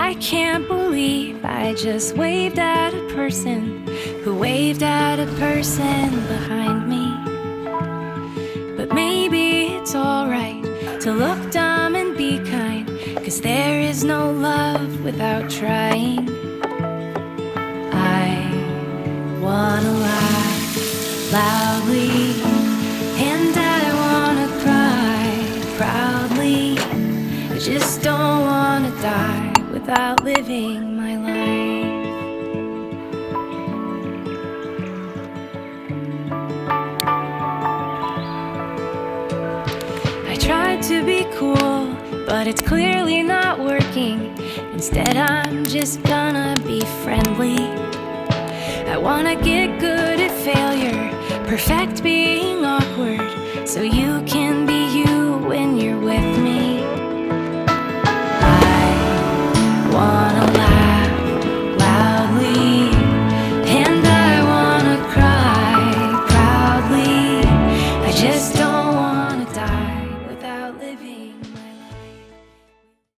I can't believe I just waved at a person who waved at a person behind me. But maybe it's alright to look dumb and be kind, 'cause there is no love without trying. I wanna laugh loudly, and I wanna cry proudly. I just don't wanna die without living my life. I tried to be cool, but it's clearly not working. Instead, I'm just gonna be friendly. I wanna get good at failure, perfect being awkward, so you can be